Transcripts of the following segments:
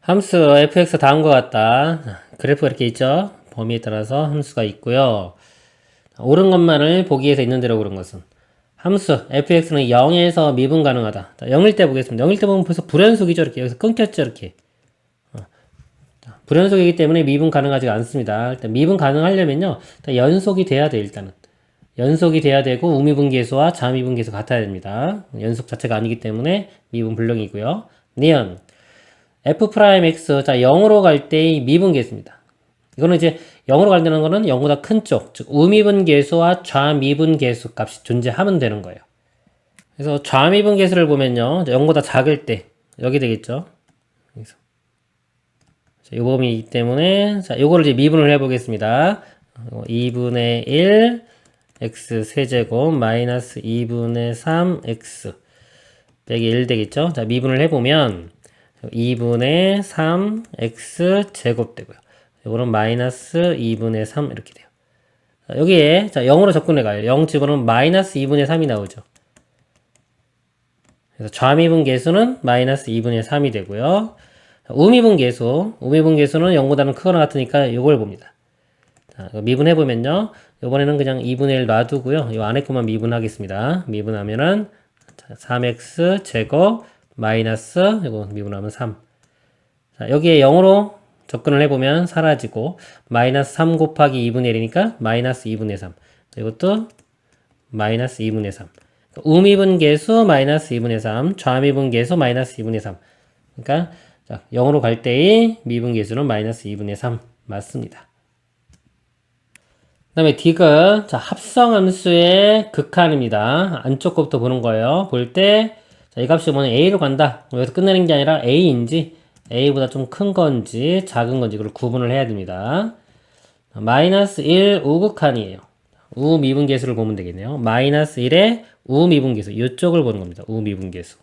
함수 fx 다음과 같다. 그래프가 이렇게 있죠. 범위에 따라서 함수가 있고요. 옳은 것만을 보기 위해서 있는 대로 고른 것은 함수 fx는 0에서 미분 가능하다. 0일 때 보겠습니다. 0일 때 보면 벌써 불연속이죠. 이렇게 여기서 끊겼죠. 이렇게 불연속이기 때문에 미분 가능하지가 않습니다. 일단 미분 가능하려면요, 일단 연속이 돼야 돼. 일단은 연속이 돼야 되고 우미분계수와 자미분계수 같아야 됩니다. 연속 자체가 아니기 때문에 미분 불능이고요. 니은 f'x, 자 0으로 갈 때의 미분계수입니다. 이거는 이제 0으로 간다는 거는 0보다 큰 쪽, 즉 우미분계수와 좌미분계수 값이 존재하면 되는 거예요. 그래서 좌미분계수를 보면요, 0보다 작을 때 여기 되겠죠. 여기서. 자, 이 범위이기 때문에 자 요거를 이제 미분을 해보겠습니다. 2분의 1 x 세제곱 마이너스 2분의 3 x 빼기 1 되겠죠. 자 미분을 해보면 2분의 3 x 제곱 되고요. 요거는 마이너스 2분의 3 이렇게 돼요. 자, 여기에 자 0으로 접근해 가요. 0 집어넣으면 마이너스 2분의 3이 나오죠. 그래서 좌미분 계수는 마이너스 2분의 3이 되고요. 우미분 계수는 0보다는 크거나 같으니까 요걸 봅니다. 자, 미분해보면요. 요번에는 그냥 2분의 1 놔두고요. 요 안에 것만 미분하겠습니다. 미분하면은 3x 제곱 마이너스 이거 미분하면 3. 자, 여기에 0으로 접근을 해보면 사라지고 마이너스 3 곱하기 2분의 1이니까 마이너스 2분의 3. 이것도 마이너스 2분의 3. 우미분 계수 마이너스 2분의 3, 좌미분 계수 마이너스 2분의 3. 그러니까 자, 0으로 갈 때의 미분 계수는 마이너스 2분의 3 맞습니다. 그 다음에 디귿, 자, 합성함수의 극한입니다. 안쪽 것부터 보는 거예요. 볼 때, 자, 이 값이 뭐냐, A로 간다. 여기서 끝내는 게 아니라 A인지, A보다 좀 큰 건지, 작은 건지, 그걸 구분을 해야 됩니다. 마이너스 1 우극한이에요. 우미분계수를 보면 되겠네요. 마이너스 1의 우미분계수. 이쪽을 보는 겁니다. 우미분계수.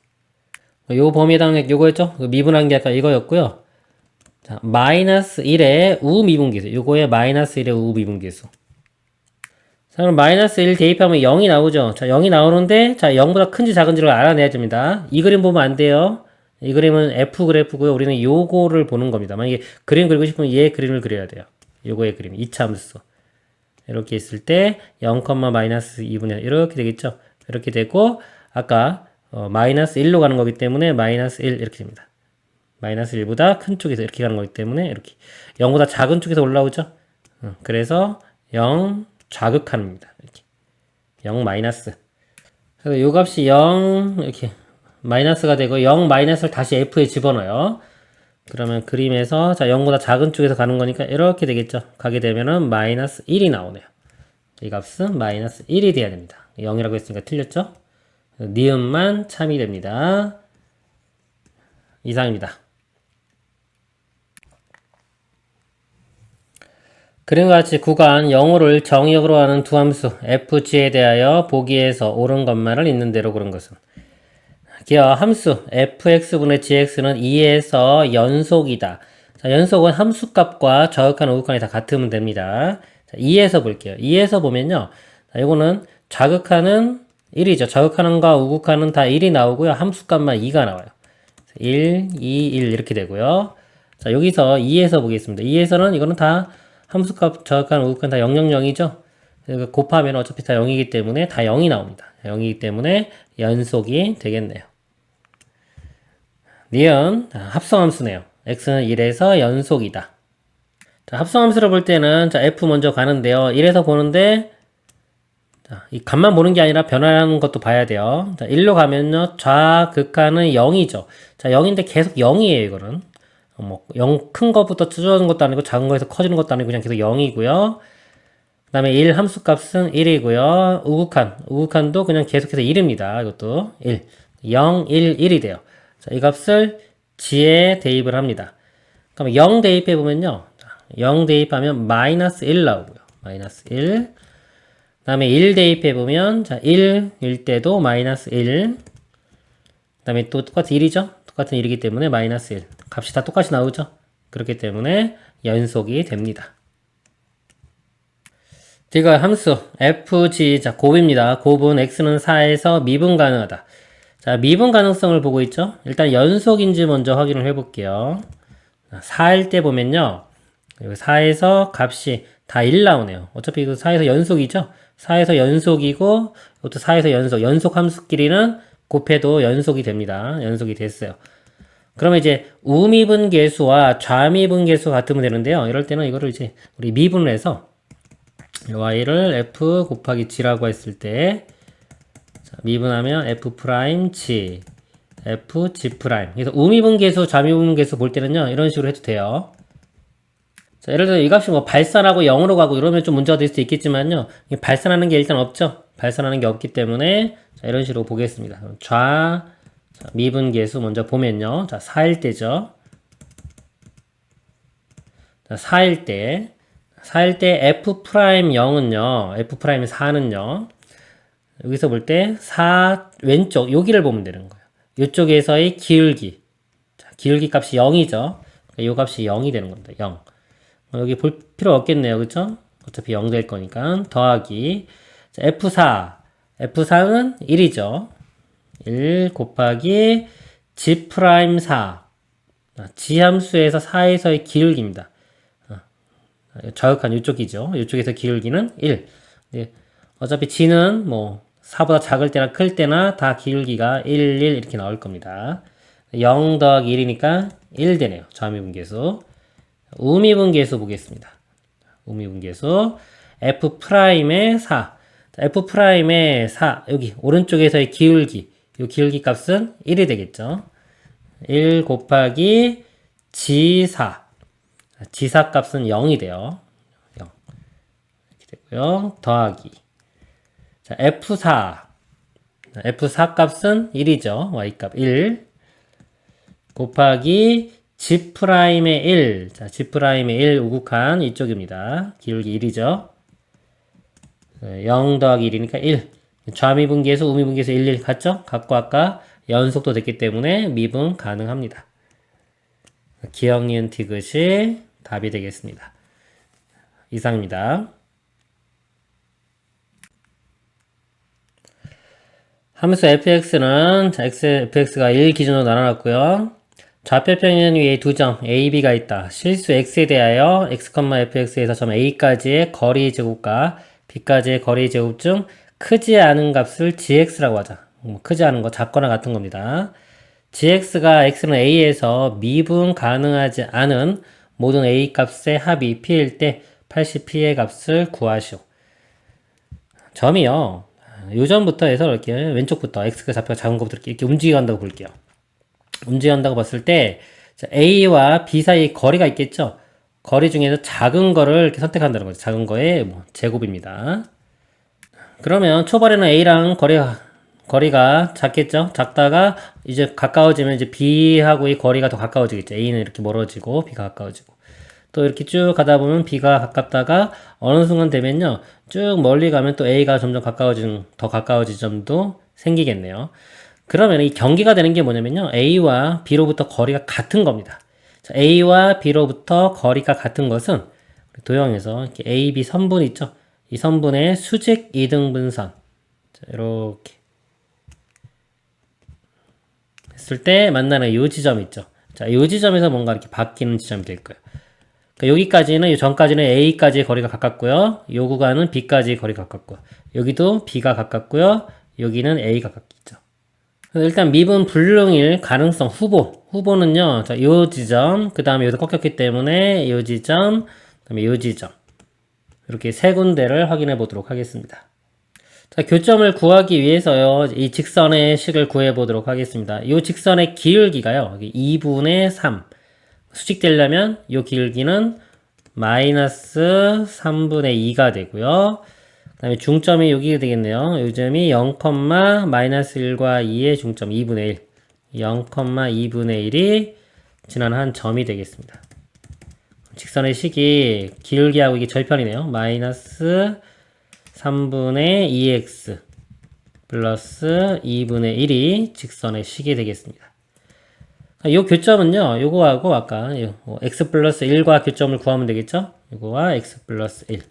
요 범위에 해당하는 게 요거였죠? 미분한 게 아까 이거였고요. 자, 마이너스 1의 우미분계수. 요거에 마이너스 1의 우미분계수. 자, 그럼 마이너스 1 대입하면 0이 나오죠. 자, 0이 나오는데, 자, 0보다 큰지 작은지를 알아내야 됩니다. 이 그림 보면 안 돼요. 이 그림은 F 그래프고요. 우리는 요거를 보는 겁니다. 만약에 그림 그리고 싶으면 얘 그림을 그려야 돼요. 요거의 그림. 2차 함수. 이렇게 있을 때, 0, 마이너스 2분의 1. 이렇게 되겠죠. 이렇게 되고, 아까, 마이너스 1로 가는 거기 때문에, 마이너스 1 이렇게 됩니다. 마이너스 1보다 큰 쪽에서 이렇게 가는 거기 때문에, 이렇게. 0보다 작은 쪽에서 올라오죠. 그래서, 0, 좌극한입니다. 이렇게 0 마이너스. 그래서 요 값이 0 이렇게 마이너스가 되고 0 마이너스를 다시 F에 집어넣어요. 그러면 그림에서 자 0보다 작은 쪽에서 가는 거니까 이렇게 되겠죠. 가게 되면은 마이너스 1이 나오네요. 이 값은 마이너스 1이 돼야 됩니다. 0이라고 했으니까 틀렸죠. 니은만 참이 됩니다. 이상입니다. 그림과 같이 구간 0호를 정역으로 하는 두 함수 fg에 대하여 보기에서 옳은 것만을 있는 대로 고른 것은 기어 함수 fx분의 gx는 2에서 연속이다. 자, 연속은 함수값과 좌극한 우극한이 다 같으면 됩니다. 자, 2에서 볼게요. 2에서 보면요. 자, 이거는 좌극한은 1이죠. 좌극한과 우극한은 다 1이 나오고요. 함수값만 2가 나와요. 1, 2, 1 이렇게 되고요. 자, 여기서 2에서 보겠습니다. 2에서는 이거는 다 함수값, 좌극한, 우극한 다 0, 0, 0이죠? 곱하면 어차피 다 0이기 때문에 다 0이 나옵니다. 0이기 때문에 연속이 되겠네요. 니은, 합성함수네요. x는 1에서 연속이다. 자, 합성함수를 볼 때는, 자, f 먼저 가는데요. 1에서 보는데, 자, 이 값만 보는 게 아니라 변화하는 것도 봐야 돼요. 자, 1로 가면요. 좌극한은 0이죠. 자, 0인데 계속 0이에요, 이거는. 0 큰 것부터 줄어드는 것도 아니고 작은 거에서 커지는 것도 아니고 그냥 계속 0이고요. 그 다음에 1 함수값은 1이고요. 우극한도 그냥 계속해서 1입니다. 이것도 1. 0, 1, 1이 돼요. 자, 이 값을 g에 대입을 합니다. 그럼 0 대입해 보면요. 0 대입하면 마이너스 1 나오고요. 마이너스 1. 그 다음에 1 대입해 보면 자, 1일 때도 마이너스 1. 그 다음에 또 똑같은 1이죠. 똑같은 1이기 때문에 마이너스 1. 값이 다 똑같이 나오죠. 그렇기 때문에 연속이 됩니다. 디귿 함수 fg, 자 곱입니다. 곱은 x는 4에서 미분 가능하다. 자 미분 가능성을 보고 있죠. 일단 연속인지 먼저 확인을 해볼게요. 4일 때 보면요. 여기 4에서 값이 다 1 나오네요. 어차피 이거 4에서 연속이죠? 4에서 연속이고, 이것도 4에서 연속. 연속 함수끼리는 곱해도 연속이 됩니다. 연속이 됐어요. 그러면 이제 우미분계수와 좌미분계수 같으면 되는데요. 이럴 때는 이거를 이제 우리 미분을 해서 y를 f 곱하기 g라고 했을 때, 자, 미분하면 f 프라임 g, f g 프라임. 그래서 우미분계수, 좌미분계수 볼 때는요, 이런 식으로 해도 돼요. 자, 예를 들어 이 값이 뭐 발산하고 0으로 가고 이러면 좀 문제가 될 수도 있겠지만요. 발산하는 게 일단 없죠. 발산하는 게 없기 때문에 자, 이런 식으로 보겠습니다. 자, 미분계수 먼저 보면요. 자, 4일 때죠. 자, 4일 때 f 프라임 0은요. f 프라임 4는요. 여기서 볼 때 4 왼쪽 여기를 보면 되는 거예요. 이쪽에서의 기울기. 자, 기울기 값이 0이죠. 이 값이 0이 되는 겁니다. 0. 여기 볼 필요 없겠네요. 그쵸? 어차피 0 될 거니까. 더하기. 자, F4는 1이죠. 1 곱하기 G 프라임 4. G 함수에서 4에서의 기울기입니다. 좌극한 이쪽이죠. 이쪽에서 기울기는 1. 네. 어차피 G는 뭐 4보다 작을 때나 클 때나 다 기울기가 1, 1 이렇게 나올 겁니다. 0 더하기 1이니까 1 되네요. 좌미분계수. 우미분계수 보겠습니다. 우미분계수 f 프라임의 4. f 프라임의 4 여기 오른쪽에서의 기울기 이 기울기 값은 1이 되겠죠. 1 곱하기 g4 g4 값은 0이 돼요. 0 이렇게 되고요. 더하기 자 f4 값은 1이죠. y값 1 곱하기 g 프라임의 1. 자, g 프라임의 1 우극한 이쪽입니다. 기울기 1이죠. 0 더하기 1이니까 1. 좌미분계수, 우미분계수 1, 1 같죠? 같고 아까 연속도 됐기 때문에 미분 가능합니다. 기억, 니은, 디귿이 답이 되겠습니다. 이상입니다. 함수 fx는 fx가 1 기준으로 나눠놨고요. 좌표평면 위에 두 점 a, b가 있다. 실수 x에 대하여 x, fx에서 점 a까지의 거리 제곱과 b까지의 거리 제곱 중 크지 않은 값을 gx라고 하자. 크지 않은 거 작거나 같은 겁니다. gx가 x는 a에서 미분 가능하지 않은 모든 a 값의 합이 p일 때 80p의 값을 구하시오. 점이요. 요점부터 해서 이렇게 왼쪽부터 x가 좌표가 작은 것부터 이렇게 움직여간다고 볼게요. 움직여간다고 봤을 때 A와 B 사이 거리가 있겠죠. 거리 중에서 작은 거를 이렇게 선택한다는 거죠. 작은 거의 제곱입니다. 그러면 초반에는 A랑 거리가 작겠죠. 작다가 이제 가까워지면 이제 B하고의 거리가 더 가까워지겠죠. A는 이렇게 멀어지고 B가 가까워지고 또 이렇게 쭉 가다 보면 B가 가깝다가 어느 순간 되면요. 쭉 멀리 가면 또 A가 점점 더 가까워진 점도 생기겠네요. 그러면 이 경계가 되는 게 뭐냐면요. A와 B로부터 거리가 같은 겁니다. 자, A와 B로부터 거리가 같은 것은 도형에서 이렇게 A, B 선분 있죠. 이 선분의 수직 이등분선. 자, 이렇게 했을 때 만나는 이 지점 있죠. 자, 이 지점에서 뭔가 이렇게 바뀌는 지점이 될 거예요. 그러니까 여기까지는 이 전까지는 A까지의 거리가 가깝고요. 이 구간은 B까지의 거리가 가깝고 여기도 B가 가깝고요. 여기는 A가 가깝죠. 일단 미분 불능일 가능성 후보는요. 자, 요 지점, 그 다음에 여기서 꺾였기 때문에 요 지점, 그 다음에 요 지점 이렇게 세 군데를 확인해 보도록 하겠습니다. 자, 교점을 구하기 위해서요. 이 직선의 식을 구해 보도록 하겠습니다. 이 직선의 기울기가요. 2분의 3 수직되려면 이 기울기는 마이너스 3분의 2가 되고요. 그 다음에 중점이 여기 되겠네요. 요점이 0, 마이너스 1과 2의 중점 2분의 1 0,2분의 1이 지난 한 점이 되겠습니다. 직선의 식이 기울기하고 이게 절편이네요. 마이너스 3분의 2x 플러스 2분의 1이 직선의 식이 되겠습니다. 이 교점은요, 요거하고 아까 x 플러스 1과 교점을 구하면 되겠죠? 요거와 x 플러스 1.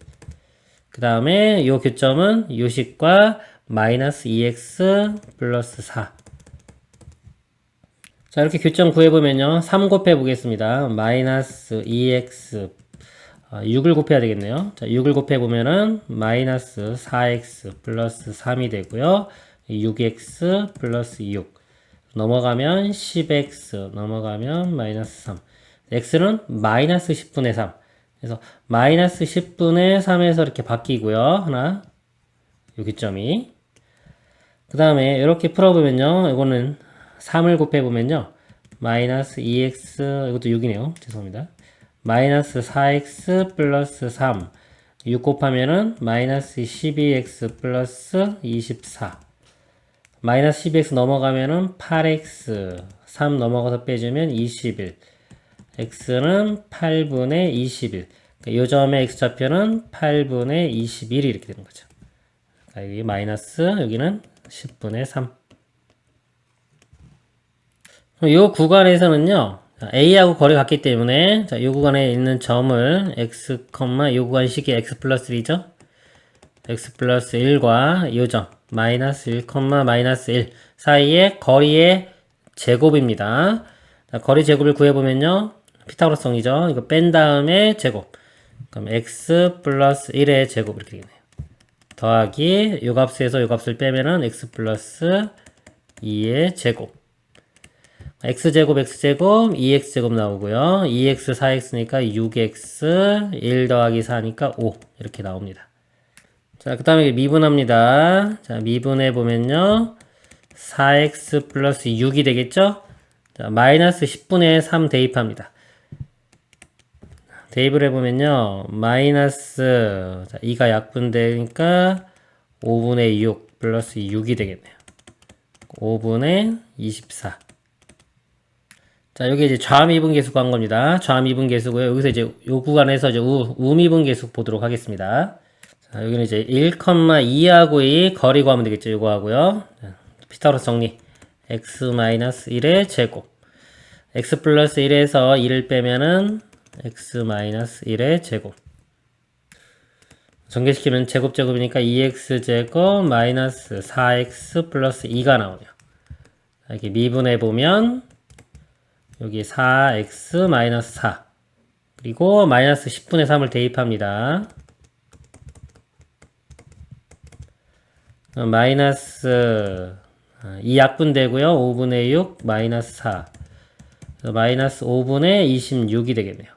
그 다음에 요 교점은 요 식과 마이너스 2x 플러스 4. 자, 이렇게 교점 구해보면요. 3 곱해보겠습니다. 마이너스 2x, 6을 곱해야 되겠네요. 자, 6을 곱해보면은 마이너스 4x 플러스 3이 되고요. 6x 플러스 6. 넘어가면 10x, 넘어가면 마이너스 3. x는 마이너스 10분의 3. 그래서 마이너스 10분의 3에서 이렇게 바뀌고요. 하나, 요 기점이. 그 다음에 이렇게 풀어보면요. 이거는 3을 곱해보면요. 마이너스 2x, 이것도 6이네요. 죄송합니다. 마이너스 4x 플러스 3. 6 곱하면은 마이너스 12x 플러스 24. 마이너스 12x 넘어가면은 8x. 3 넘어가서 빼주면 21. x는 8분의 21. 그러니까 요 점의 x좌표는 8분의 21이 이렇게 되는 거죠. 여기 마이너스, 여기는 10분의 3. 이 구간에서는요, a하고 거리 같기 때문에, 자, 이 구간에 있는 점을 x, 이 구간식이 x 플러스 1이죠? x 플러스 1과 이 점, 마이너스 1, 마이너스 1 사이의 거리의 제곱입니다. 자, 거리 제곱을 구해보면요, 피타고라스 정리죠. 이거 뺀 다음에 제곱. 그럼 x 플러스 1의 제곱 이렇게 되겠네요. 더하기 요 값에서 요 값을 빼면은 x 플러스 2의 제곱. x제곱 x제곱 2x제곱 나오고요. 2x 4x니까 6x 1 더하기 4니까 5 이렇게 나옵니다. 자, 그 다음에 미분합니다. 자, 미분해 보면요. 4x 플러스 6이 되겠죠? 자, 마이너스 10분의 3 대입합니다. 대입을 해보면요. 마이너스, 자, 2가 약분되니까 5분의 6 플러스 6이 되겠네요. 5분의 24. 자, 여기 이제 좌미분계수 구한 겁니다. 좌미분계수고요. 여기서 이제 요 구간에서 이제 우미분계수 보도록 하겠습니다. 자, 여기는 이제 1,2하고 2 거리 구하면 되겠죠. 요거 하고요. 피타고라스 정리. x-1의 제곱. x 플러스 1에서 2를 빼면은 x-1의 제곱. 전개시키면 제곱제곱이니까 2x 제곱 마이너스 4x 플러스 2가 나오네요. 이렇게 미분해 보면 여기 4x 마이너스 4 그리고 마이너스 10분의 3을 대입합니다. 마이너스 2 약분되고요. 5분의 6 마이너스 4 마이너스 5분의 26이 되겠네요.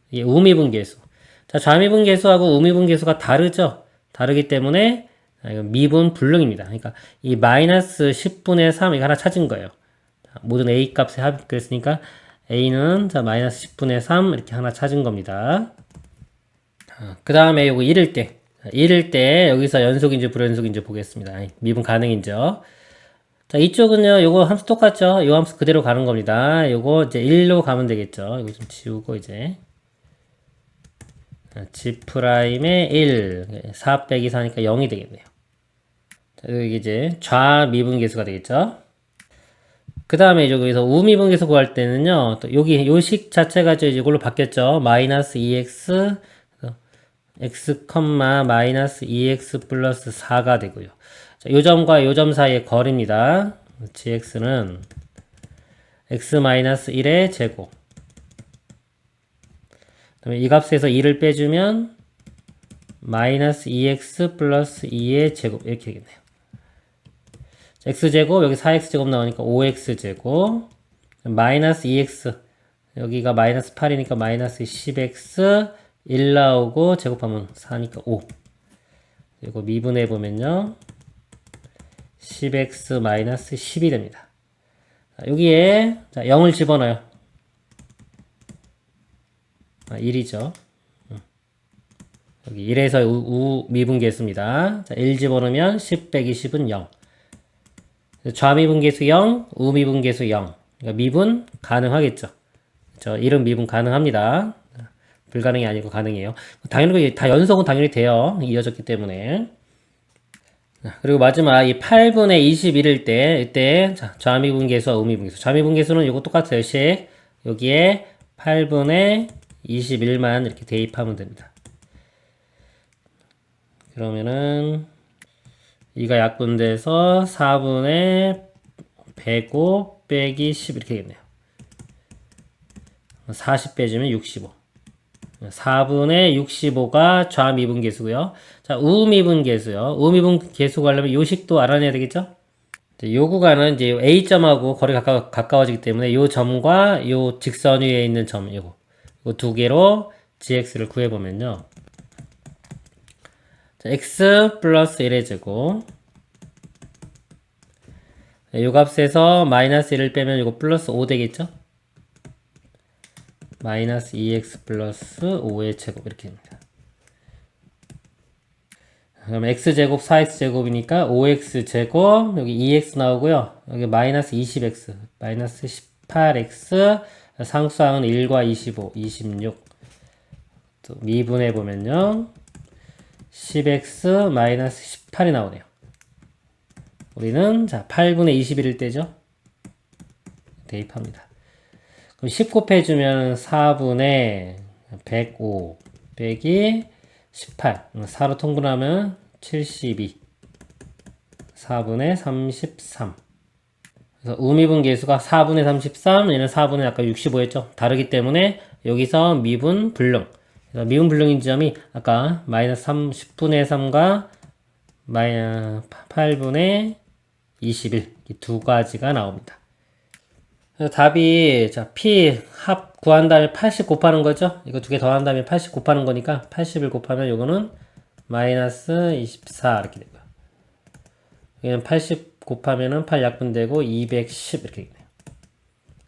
이게 우미분계수. 자, 좌미분계수하고 우미분계수가 다르죠? 다르기 때문에 미분 불능입니다. 그러니까 이 마이너스 10분의 3 이거 하나 찾은 거예요. 모든 a 값의 합 그랬으니까 a는 자 마이너스 10분의 3 이렇게 하나 찾은 겁니다. 그 다음에 요거 이를 때 여기서 연속인지 불연속인지 보겠습니다. 미분 가능인지요. 자, 이쪽은요 요거 함수 똑같죠. 요 함수 그대로 가는 겁니다. 요거 이제 1로 가면 되겠죠. 이거 좀 지우고 이제 g'의 1 4 빼기 4니까 0이 되겠네요. 자, 여기 이제 좌미분계수가 되겠죠. 그 다음에 여기서 우미분계수 구할 때는요, 또 여기 요식 자체가 이제 이걸로 바뀌었죠. 마이너스 2x, x, 마이너스 2x 플러스 4가 되고요. 자, 요 점과 요 점 사이의 거리입니다. gx는 x 마이너스 1의 제곱. 그 다음에 이 값에서 2를 빼주면 마이너스 2x 플러스 2의 제곱 이렇게 되겠네요. x제곱 여기 4x제곱 나오니까 5x제곱 마이너스 2x 여기가 마이너스 8이니까 마이너스 10x 1 나오고 제곱하면 4니까 5 그리고 미분해 보면요 10x 마이너스 10이 됩니다. 자, 여기에 자, 0을 집어넣어요. 1이죠. 여기 1에서 우미분계수입니다. 자, 1 집어넣으면 10 빼기 10은 0. 좌미분계수 0, 우미분계수 0. 그러니까 미분 가능하겠죠. 그렇죠? 1은 미분 가능합니다. 불가능이 아니고 가능해요. 당연히 다 연속은 당연히 돼요. 이어졌기 때문에. 그리고 마지막 이 8분의 21일 때 이때 자, 좌미분계수와 우미분계수. 좌미분계수는 이거 똑같아요. 식 여기에 8분의 21만 이렇게 대입하면 됩니다. 그러면은 2가 약분돼서 4분의 105 빼기 10 이렇게 되겠네요. 40 빼주면 65. 4분의 65가 좌미분계수고요. 자, 우미분계수요. 우미분계수 구하려면 요 식도 알아내야 되겠죠? 요 구간은 이제 A점하고 거리 가까워지기 때문에 요 점과 요 직선 위에 있는 점, 요거 두 개로 gx를 구해보면요. 자, x 플러스 1의 제곱. 요 값에서 마이너스 1을 빼면 이거 플러스 5 되겠죠? 마이너스 2x 플러스 5의 제곱 이렇게 됩니다. 그럼 x제곱 4x제곱이니까 5x제곱 여기 2x 나오고요. 여기 마이너스 20x 마이너스 18x 상수항은 1과 25 26 또 미분해보면요 10x 마이너스 18이 나오네요. 우리는 자 8분의 21일 때죠. 대입합니다. 그럼 10 곱해주면 4분의 105 빼기 18 4로 통분하면 72 4분의 33 그래서 우미분 계수가 4분의 33 얘는 4분의 아까 65 했죠. 다르기 때문에 여기서 미분 불능 그래서 미분 불능인 지점이 아까 마이너스 10분의 3과 마이너스 8분의 21 이 두 가지가 나옵니다. 그래서 답이 자 P 합 구한 다음에 80 곱하는 거죠. 이거 두 개 더한 다음에 80 곱하는 거니까 80을 곱하면 요거는 마이너스 24 이렇게 되고요. 여기는 80 곱하면은 8 약분되고 210 이렇게 되네요.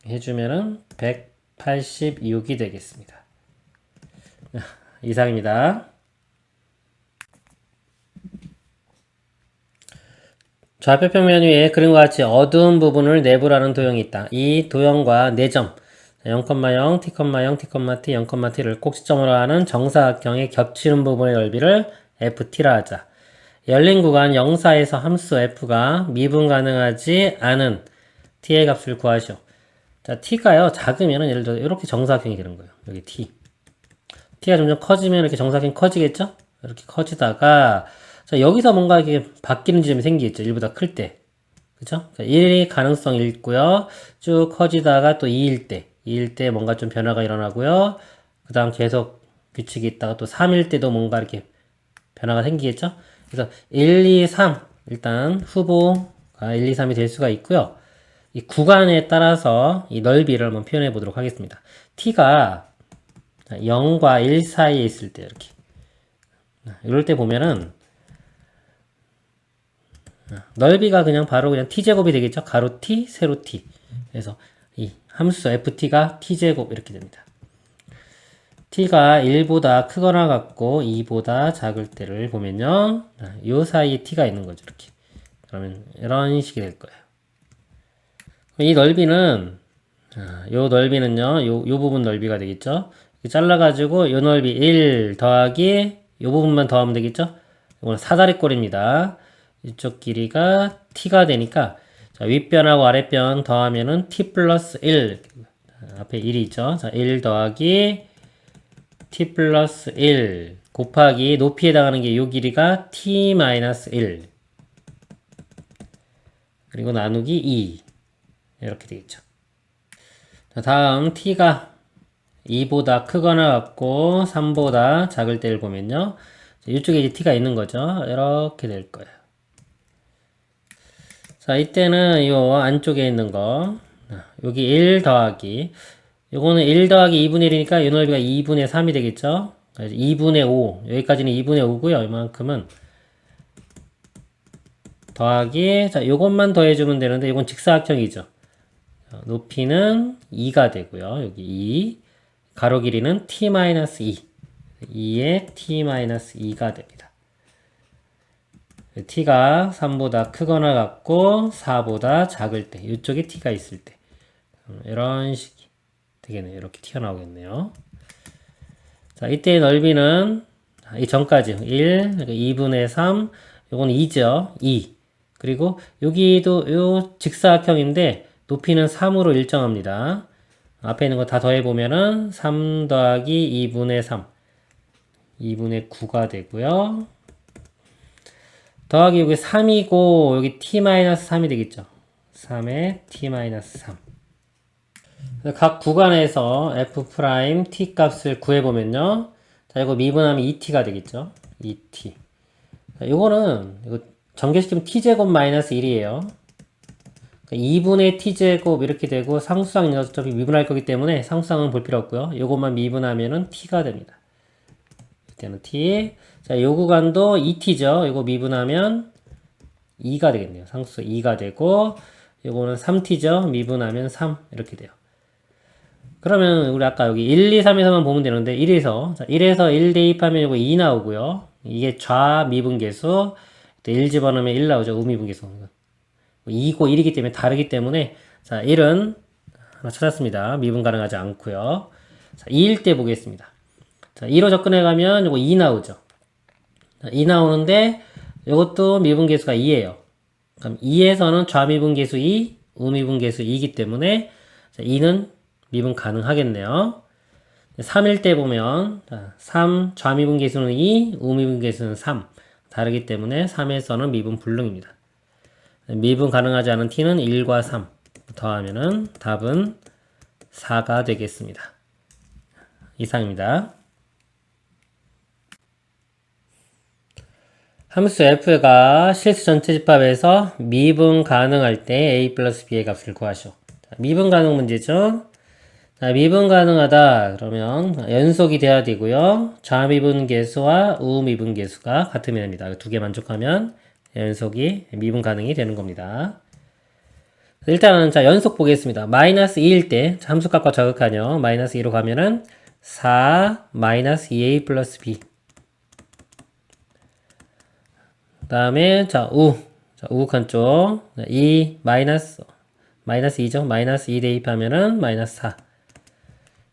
해주면은 186이 되겠습니다. 이상입니다. 좌표 평면 위에 그림과 같이 어두운 부분을 내부라는 도형이 있다. 이 도형과 4점 0,0, t, 0, t, t, 0,t를 꼭지점으로 하는 정사각형의 겹치는 부분의 넓이를 ft라 하자. 열린 구간 0, 4에서 함수 f가 미분 가능하지 않은 t의 값을 구하시오. 자, t가요 작으면은 예를 들어 이렇게 정사각형이 되는 거예요. 여기 t. t가 점점 커지면 이렇게 정사각형이 커지겠죠? 이렇게 커지다가 자, 여기서 뭔가 이게 바뀌는 지점이 생기겠죠. 1보다 클 때. 그쵸? 1이 가능성이 있고요. 쭉 커지다가 또 2일 때. 2일 때 뭔가 좀 변화가 일어나고요. 그 다음 계속 규칙이 있다가 또 3일 때도 뭔가 이렇게 변화가 생기겠죠? 그래서 1, 2, 3. 일단 후보가 1, 2, 3이 될 수가 있고요. 이 구간에 따라서 이 넓이를 한번 표현해 보도록 하겠습니다. t가 0과 1 사이에 있을 때 이렇게. 이럴 때 보면은 넓이가 그냥 바로 그냥 t제곱이 되겠죠. 가로 t, 세로 t. 그래서 이 함수 ft가 t제곱 이렇게 됩니다. t가 1보다 크거나 같고 2보다 작을 때를 보면요. 요 사이에 t가 있는 거죠. 이렇게. 그러면 이런 식이 될 거예요. 이 넓이는 요 넓이는요. 요 부분 넓이가 되겠죠. 잘라가지고 요 넓이 1 더하기 요 부분만 더하면 되겠죠. 이거는 사다리꼴입니다. 이쪽 길이가 t가 되니까 자, 윗변하고 아랫변 더하면은 t 플러스 1 앞에 1이 있죠. 자, 1 더하기 t 플러스 1 곱하기 높이에 해당하는 게 요 길이가 t 마이너스 1 그리고 나누기 2 이렇게 되겠죠. 자, 다음 t가 2보다 크거나 같고 3보다 작을 때를 보면요. 자, 이쪽에 이제 t가 있는 거죠. 이렇게 될 거예요. 자, 이때는 요 안쪽에 있는 거 여기 1 더하기 요거는 1 더하기 2분의 1이니까 요 넓이가 2분의 3이 되겠죠. 2분의 5 여기까지는 2분의 5고요. 이만큼은 더하기 자 요것만 더해주면 되는데 요건 직사각형이죠. 높이는 2가 되고요. 여기 2 가로 길이는 t-2 2에 t-2가 됩니다. t가 3보다 크거나 같고 4보다 작을 때 이쪽에 t가 있을 때 이런 식이 되겠네요. 이렇게 튀어나오겠네요. 자, 이때의 넓이는 이 전까지 1, 2분의 3 요건 2죠. 2 그리고 여기도 요 직사각형인데 높이는 3으로 일정합니다. 앞에 있는 거 다 더해보면은 3 더하기 2분의 3 2분의 9가 되고요. 더하기 여기 3이고 여기 t-3이 되겠죠. 3에 t-3. 각 구간에서 f 프라임 t 값을 구해보면요. 자, 이거 미분하면 2t가 되겠죠. 2t. 자, 요거는, 이거 전개시키면 t제곱 마이너스 1이에요. 2분의 t제곱 이렇게 되고 상수항이 어차피 미분할 거기 때문에 상수항은 볼 필요 없고요. 요것만 미분하면은 t가 됩니다. 이때는 t. 자, 요 구간도 2t죠. 요거 미분하면 2가 되겠네요. 상수 2가 되고 요거는 3t죠. 미분하면 3 이렇게 돼요. 그러면 우리 아까 여기 1, 2, 3에서만 보면 되는데 1에서 자, 1에서 1 대입하면 요거 2 나오고요. 이게 좌미분계수. 또 1 집어넣으면 1 나오죠. 우미분계수. 2고 1이기 때문에 다르기 때문에 자 1은 하나 찾았습니다. 미분 가능하지 않고요. 자 2일 때 보겠습니다. 자 2로 접근해 가면 요거 2 나오죠. 자, 2 나오는데 요것도 미분계수가 2예요. 그럼 2에서는 좌미분계수 2, 우미분계수 2이기 때문에 자, 2는 미분 가능하겠네요. 3일 때 보면 자, 3 좌미분계수는 2, 우미분계수는 3 다르기 때문에 3에서는 미분 불능입니다. 미분 가능하지 않은 t는 1과 3 더하면은 답은 4가 되겠습니다. 이상입니다. 함수 f가 실수 전체 집합에서 미분 가능할 때 a 플러스 b의 값을 구하시오. 미분 가능 문제죠. 자, 미분 가능하다 그러면 연속이 돼야 되고요. 좌미분 계수와 우미분 계수가 같으면 됩니다. 두 개 만족하면 연속이 미분 가능이 되는 겁니다. 일단은 자 연속 보겠습니다. 마이너스 2일 때 함수값과 저극하뇨. 마이너스 2로 가면은 4 마이너스 2a 플러스 b. 그 다음에 자 우극한 쪽 2 마이너스 2죠. 마이너스 2 대입하면은 마이너스 4.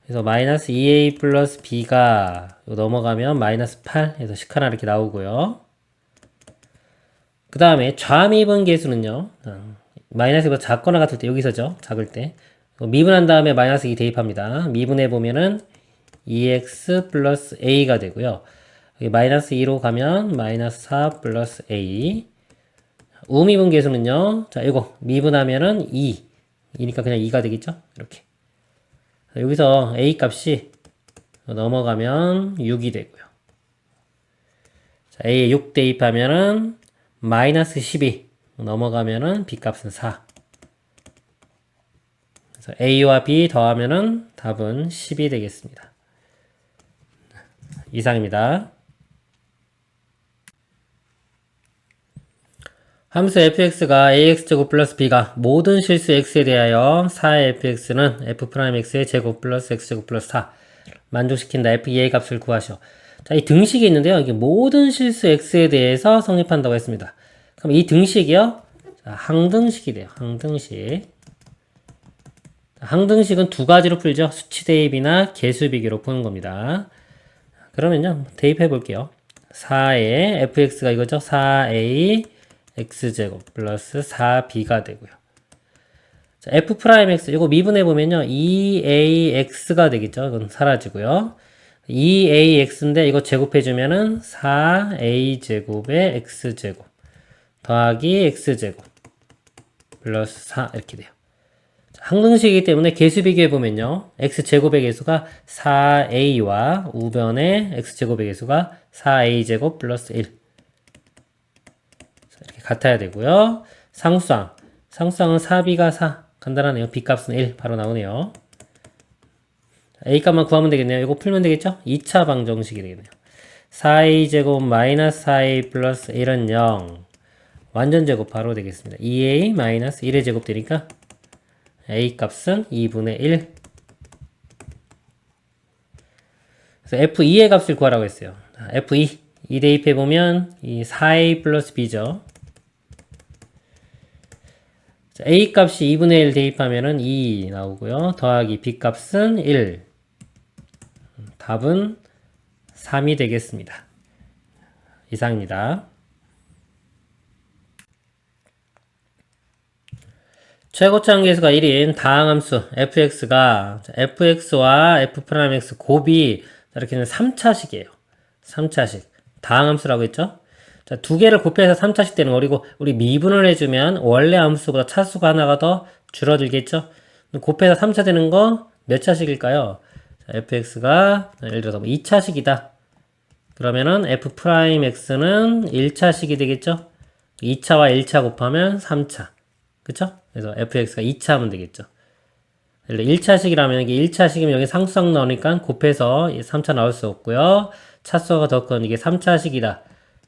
그래서 마이너스 2a 플러스 b가 넘어가면 마이너스 8 해서 식 하나 이렇게 나오고요. 그 다음에 좌미분 계수는요. 마이너스보다 작거나 같을 때 여기서죠. 작을 때. 미분한 다음에 마이너스 2 대입합니다. 미분해 보면은 2x 플러스 a가 되고요. 여기 마이너스 2로 가면 마이너스 4 플러스 a. 우미분 계수는요. 자, 이거 미분하면은 2니까 그냥 2가 되겠죠. 이렇게. 여기서 a 값이 넘어가면 6이 되고요. 자, a에 6 대입하면은 마이너스 12 넘어가면은 b 값은 4. 그래서 a와 b 더하면은 답은 10이 되겠습니다. 이상입니다. 함수 fx가 ax제곱 플러스 b가 모든 실수 x에 대하여 4의 fx는 f'x의 제곱 플러스 x제곱 플러스 4 만족시킨다. f2의 값을 구하시오. 자, 이 등식이 있는데요. 이게 모든 실수 x에 대해서 성립한다고 했습니다. 그럼 이 등식이요. 자, 항등식이 돼요. 항등식. 항등식은 두 가지로 풀죠. 수치 대입이나 개수 비교로 푸는 겁니다. 그러면요. 대입해 볼게요. 4의 fx가 이거죠. 4a x제곱 플러스 4b가 되고요. 자, f'x 이거 미분해 보면요. 2ax가 되겠죠. 이건 사라지고요. 2ax인데 이거 제곱해 주면은 4a제곱의 x제곱 더하기 x제곱 플러스 4 이렇게 돼요. 자, 항등식이기 때문에 개수 비교해 보면요. x제곱의 개수가 4a와 우변의 x제곱의 개수가 4a제곱 플러스 1 이렇게 같아야 되고요. 상수항은 4b가 4 간단하네요. b 값은 1 바로 나오네요. a 값만 구하면 되겠네요. 이거 풀면 되겠죠? 2차 방정식이 되겠네요. 4a제곱 마이너스 4a 플러스 1은 0 완전 제곱 바로 되겠습니다. 2a 마이너스 1의 제곱 되니까 a 값은 2분의 1. 그래서 f2의 값을 구하라고 했어요. f2 2 대입해 보면 이 4a 플러스 b죠. 자, a 값이 2분의 1 대입하면은 2 나오고요. 더하기 b 값은 1. 답은 3이 되겠습니다. 이상입니다. 최고차 함계수가 1인 다항함수 fx가 fx와 f'x 곱이 이렇게는 3차식이에요. 3차식. 다항함수라고 했죠? 자, 두 개를 곱해서 3차씩 되는 거. 그리고 우리 미분을 해주면 원래 함수보다 차수가 하나가 더 줄어들겠죠? 곱해서 3차 되는 거 몇 차식일까요? 자, fx가 예를 들어서 뭐 2차식이다. 그러면은 f'x는 1차식이 되겠죠? 2차와 1차 곱하면 3차. 그쵸? 그래서 fx가 2차 하면 되겠죠. 1차식이라면 이게 1차식이면 여기 상수항 나오니까 곱해서 3차 나올 수 없고요. 차수가 더 큰 이게 3차식이다.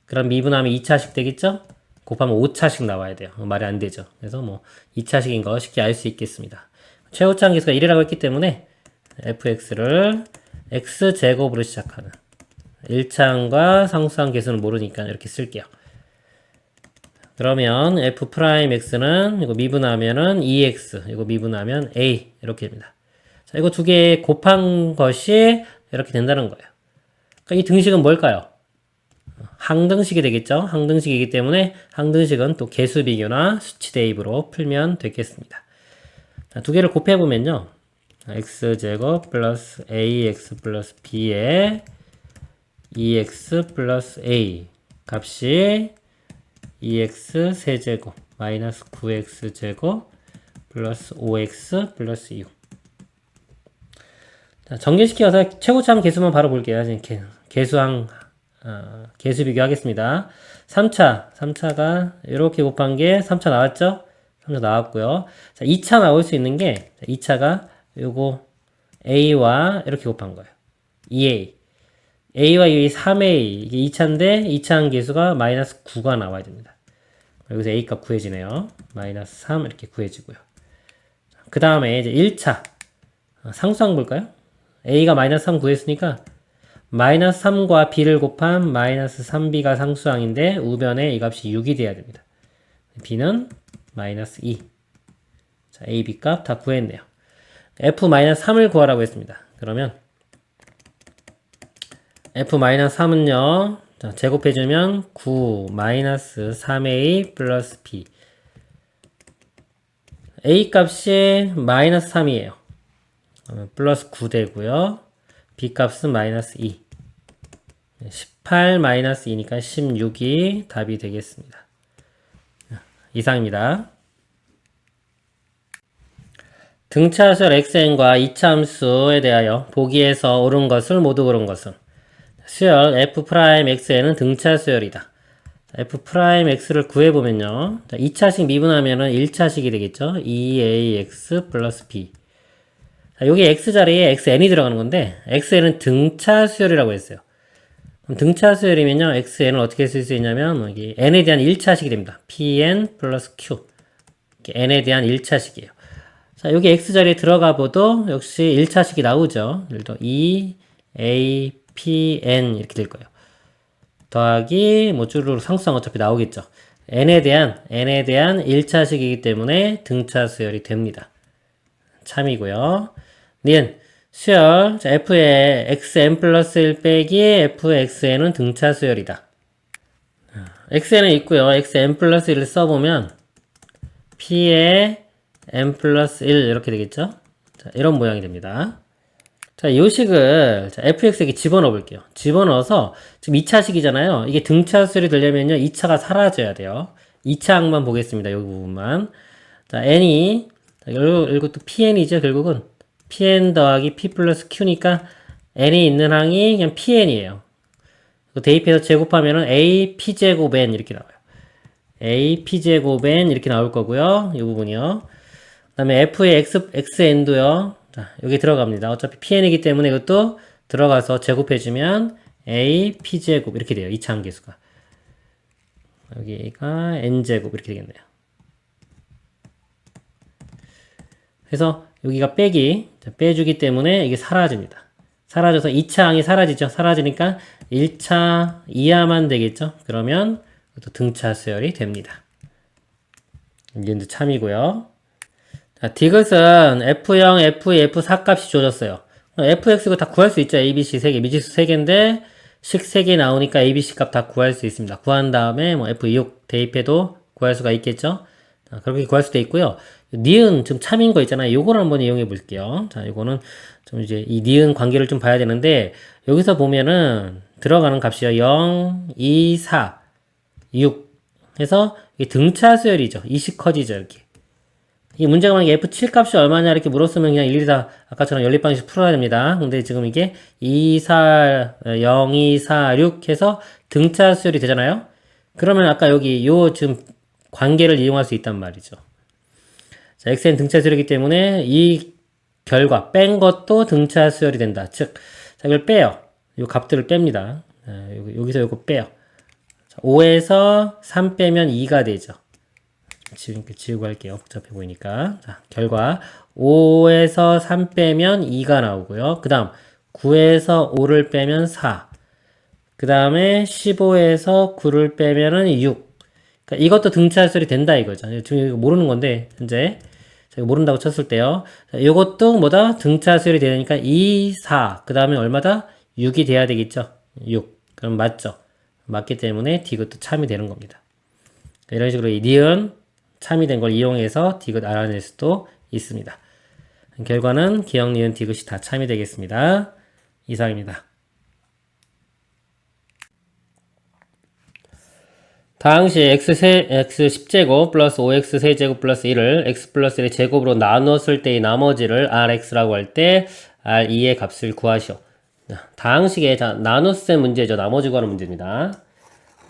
그럼 미분하면 2차식 되겠죠? 곱하면 5차식 나와야 돼요. 말이 안 되죠. 그래서 뭐 2차식인 거 쉽게 알 수 있겠습니다. 최고차항 계수가 1이라고 했기 때문에 fx를 x제곱으로 시작하는 1차항과 상수항 계수는 모르니까 이렇게 쓸게요. 그러면 f'x는 이거 미분하면은 2x, 이거 미분하면 a 이렇게 됩니다. 자, 이거 두 개 곱한 것이 이렇게 된다는 거예요. 그러니까 이 등식은 뭘까요? 항등식이 되겠죠. 항등식이기 때문에 항등식은 또 개수 비교나 수치 대입으로 풀면 되겠습니다. 자, 두 개를 곱해보면요. x제곱 플러스 ax 플러스 b에 2x 플러스 a 값이 2x 세제곱 마이너스 9x 제곱 플러스 5x 플러스 6. 자, 정리시켜서 최고차항 개수만 바로 볼게요. 개수항 개수 비교하겠습니다. 3차가 이렇게 곱한 게 3차 나왔죠? 3차 나왔고요. 자, 2차 나올 수 있는 게 2차가 요거 a와 이렇게 곱한 거예요. 2a. a와 2a 3a. 이게 2차인데 2차항 개수가 마이너스 9가 나와야 됩니다. 여기서 a 값 구해지네요. 마이너스 3 이렇게 구해지고요. 그 다음에 이제 1차 상수항 볼까요? a가 마이너스 3 구했으니까 마이너스 3과 b를 곱한 마이너스 3b가 상수항인데 우변에 이 값이 6이 돼야 됩니다. b는 마이너스 2. 자, a, b 값 다 구했네요. f-3을 구하라고 했습니다. 그러면 f-3은요. 자, 제곱해주면 9 마이너스 3a 플러스 b. a 값이 마이너스 3이에요. 플러스 9 되고요. b 값은 마이너스 2. 18 마이너스 2니까 16이 답이 되겠습니다. 이상입니다. 등차수열 xn과 이차함수에 대하여 보기에서 옳은 것을 모두 고른 것은 수열 f'xn은 등차수열이다. f'x를 구해보면요. 자, 2차식 미분하면은 1차식이 되겠죠. 2ax 플러스 b. 자, 여기 x 자리에 xn이 들어가는 건데 xn은 등차수열이라고 했어요. 그럼 등차수열이면요. xn을 어떻게 쓸 수 있냐면 여기 n에 대한 1차식이 됩니다. pn 플러스 q. n에 대한 1차식이에요. 자, 여기 x 자리에 들어가 봐도 역시 1차식이 나오죠. 예를 들어 2a pn 이렇게 될 거예요. 더하기 뭐 쭈루루 상수항 어차피 나오겠죠. n에 대한 1차식이기 때문에 등차수열이 됩니다. 참이고요. 니은 수열 자, f의 xn 플러스 1 빼기 fxn은 등차수열이다. xn은 있고요. xn 플러스 1을 써보면 p의 n 플러스 1 이렇게 되겠죠. 자, 이런 모양이 됩니다. 자, 이 식을 fx에게 집어넣어 볼게요. 집어넣어서 지금 2차식이잖아요. 이게 등차수열이 되려면요. 2차가 사라져야 돼요. 2차항만 보겠습니다. 이 부분만. 자, n이 이것도 pn이죠. 결국은 pn 더하기 p 플러스 q니까 n이 있는 항이 그냥 pn이에요. 대입해서 제곱하면은 a p제곱 n 이렇게 나와요. a p제곱 n 이렇게 나올 거고요. 이 부분이요. 그 다음에 f의 xn도요. 자, 여기 들어갑니다. 어차피 pn이기 때문에 이것도 들어가서 제곱해주면 a p제곱 이렇게 돼요. 2차항 계수가. 여기가 n제곱 이렇게 되겠네요. 그래서 여기가 빼주기 때문에 이게 사라집니다. 사라져서 2차항이 사라지죠. 사라지니까 1차 이하만 되겠죠. 그러면 또 등차수열이 됩니다. 이게 참이고요. 자, 디귿은 F0, F2, F4 값이 주어졌어요. fx 이거 다 구할 수 있죠. ABC 3개, 미지수 3개인데 식 3개 나오니까 ABC 값 다 구할 수 있습니다. 구한 다음에 뭐 F6 대입해도 구할 수가 있겠죠. 자, 그렇게 구할 수도 있고요. 니은 좀 참인 거 있잖아요. 요거를 한번 이용해 볼게요. 자, 요거는 좀 이제 이 니은 관계를 좀 봐야 되는데 여기서 보면은 들어가는 값이요. 0, 2, 4. 6 해서 이게 등차 수열이죠. 이식 커지죠. 이렇게. 이 문제가 만약에 F7 값이 얼마냐 이렇게 물었으면 그냥 일일이 다 아까처럼 연립방식 풀어야 됩니다. 근데 지금 이게 2, 4, 0, 2, 4, 6 해서 등차 수열이 되잖아요. 그러면 아까 여기 요 지금 관계를 이용할 수 있단 말이죠. 자, xn 등차 수열이기 때문에 이 결과 뺀 것도 등차 수열이 된다. 즉, 자, 이걸 빼요. 요 값들을 뺍니다. 여기서 요거 빼요. 자, 5에서 3 빼면 2가 되죠. 지우고 할게요. 복잡해 보이니까. 자, 결과 5에서 3 빼면 2가 나오고요. 그 다음 9에서 5를 빼면 4. 그 다음에 15에서 9를 빼면은 6. 그러니까 이것도 등차수열이 된다 이거죠. 지금 이거 모르는 건데 현재 제가 모른다고 쳤을 때요. 자, 이것도 뭐다? 등차수열이 되니까 2, 4. 그 다음에 얼마다? 6이 돼야 되겠죠. 6. 그럼 맞죠. 맞기 때문에 디귿도 참이 되는 겁니다. 이런 식으로 이 니은 참이 된 걸 이용해서 디귿 알아낼 수도 있습니다. 결과는 기역, 니은, 디귿이 다 참이 되겠습니다. 이상입니다. 당시 x10제곱 플러스 5x 세제곱 플러스 1을 x 플러스 1의 제곱으로 나눴을 때의 나머지를 rx라고 할 때 r2의 값을 구하시오. 다항식의 나눗셈 문제죠. 나머지 구하는 문제입니다.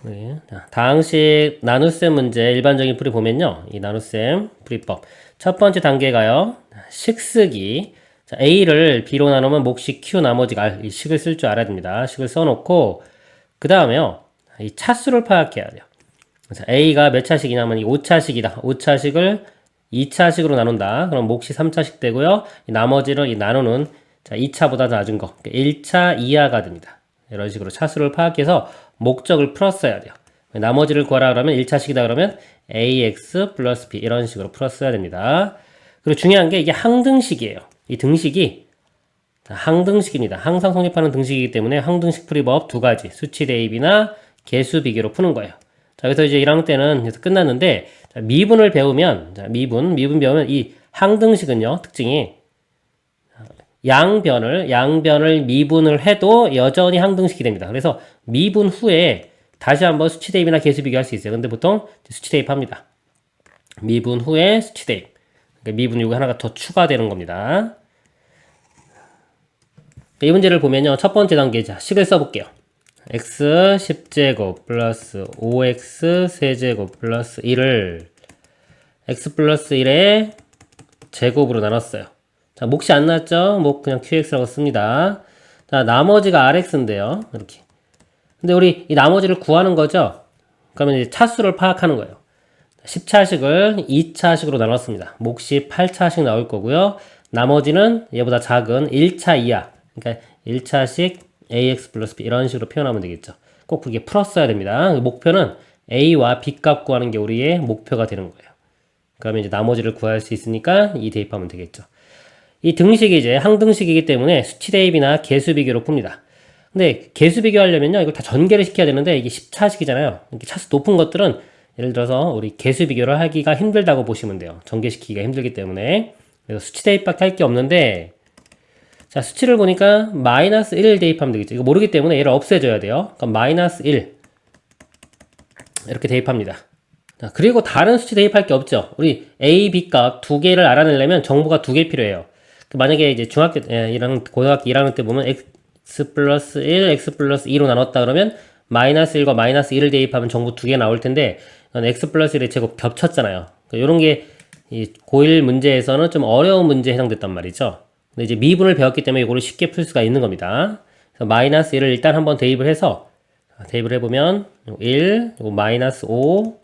네. 다항식 나눗셈 문제 일반적인 풀이 보면요. 이 나눗셈 풀이법. 첫 번째 단계가요. 식 쓰기. 자, a를 b로 나누면 몫이 q 나머지가 r. 이 식을 쓸 줄 알아야 됩니다. 식을 써놓고 그 다음에요. 이 차수를 파악해야 돼요. 자, a가 몇 차식이냐면 이 5차식이다. 5차식을 2차식으로 나눈다. 그럼 몫이 3차식 되고요. 이 나머지를 이 나누는 자, 2차보다 낮은 거. 1차 이하가 됩니다. 이런 식으로 차수를 파악해서 목적을 풀었어야 돼요. 나머지를 구하라 그러면 1차식이다 그러면 ax 플러스 b 이런 식으로 풀었어야 됩니다. 그리고 중요한 게 이게 항등식이에요. 이 등식이 항등식입니다. 항상 성립하는 등식이기 때문에 항등식 풀이법 두 가지 수치 대입이나 개수 비교로 푸는 거예요. 자, 그래서 이제 1학년 때는 끝났는데 자, 미분을 배우면 미분 배우면 이 항등식은요 특징이 양변을 미분을 해도 여전히 항등식이 됩니다. 그래서 미분 후에 다시 한번 수치 대입이나 개수 비교할 수 있어요. 근데 보통 수치 대입합니다. 미분 후에 수치 대입. 그러니까 미분 요거 하나가 더 추가되는 겁니다. 이 문제를 보면요. 첫 번째 단계 자, 식을 써볼게요. x 10제곱 플러스 5x 세제곱 플러스 1을 x 플러스 1의 제곱으로 나눴어요. 자, 몫이 안 났죠? 몫 그냥 qx라고 씁니다. 자, 나머지가 rx인데요. 이렇게. 근데 우리 이 나머지를 구하는 거죠? 그러면 이제 차수를 파악하는 거예요. 10차식을 2차식으로 나눴습니다. 몫이 8차식 나올 거고요. 나머지는 얘보다 작은 1차 이하. 그러니까 1차식 ax 플러스 b 이런 식으로 표현하면 되겠죠. 꼭 그게 풀었어야 됩니다. 목표는 a와 b 값 구하는 게 우리의 목표가 되는 거예요. 그러면 이제 나머지를 구할 수 있으니까 이 대입하면 되겠죠. 이 등식이 이제 항등식이기 때문에 수치 대입이나 개수 비교로 풉니다. 근데 개수 비교하려면요, 이걸 다 전개를 시켜야 되는데 이게 10차식이잖아요. 이렇게 차수 높은 것들은 예를 들어서 우리 개수 비교를 하기가 힘들다고 보시면 돼요. 전개시키기가 힘들기 때문에. 그래서 수치 대입밖에 할 게 없는데, 자, 수치를 보니까 마이너스 1 대입하면 되겠죠. 이거 모르기 때문에 얘를 없애줘야 돼요. 그럼 마이너스 1 이렇게 대입합니다. 자, 그리고 다른 수치 대입할 게 없죠. 우리 a, b 값 두 개를 알아내려면 정보가 두 개 필요해요. 만약에 이제 중학교, 고등학교 1학년 때 보면 x 플러스 1, x 플러스 2로 나눴다 그러면 마이너스 1과 마이너스 1을 대입하면 정보 두 개 나올 텐데 x 플러스 1의 제곱 겹쳤잖아요. 그러니까 이런 게 이 고1 문제에서는 좀 어려운 문제에 해당됐단 말이죠. 근데 이제 미분을 배웠기 때문에 이거를 쉽게 풀 수가 있는 겁니다. 그래서 마이너스 1을 일단 한번 대입을 해서 대입을 해보면 1, 이거 마이너스 5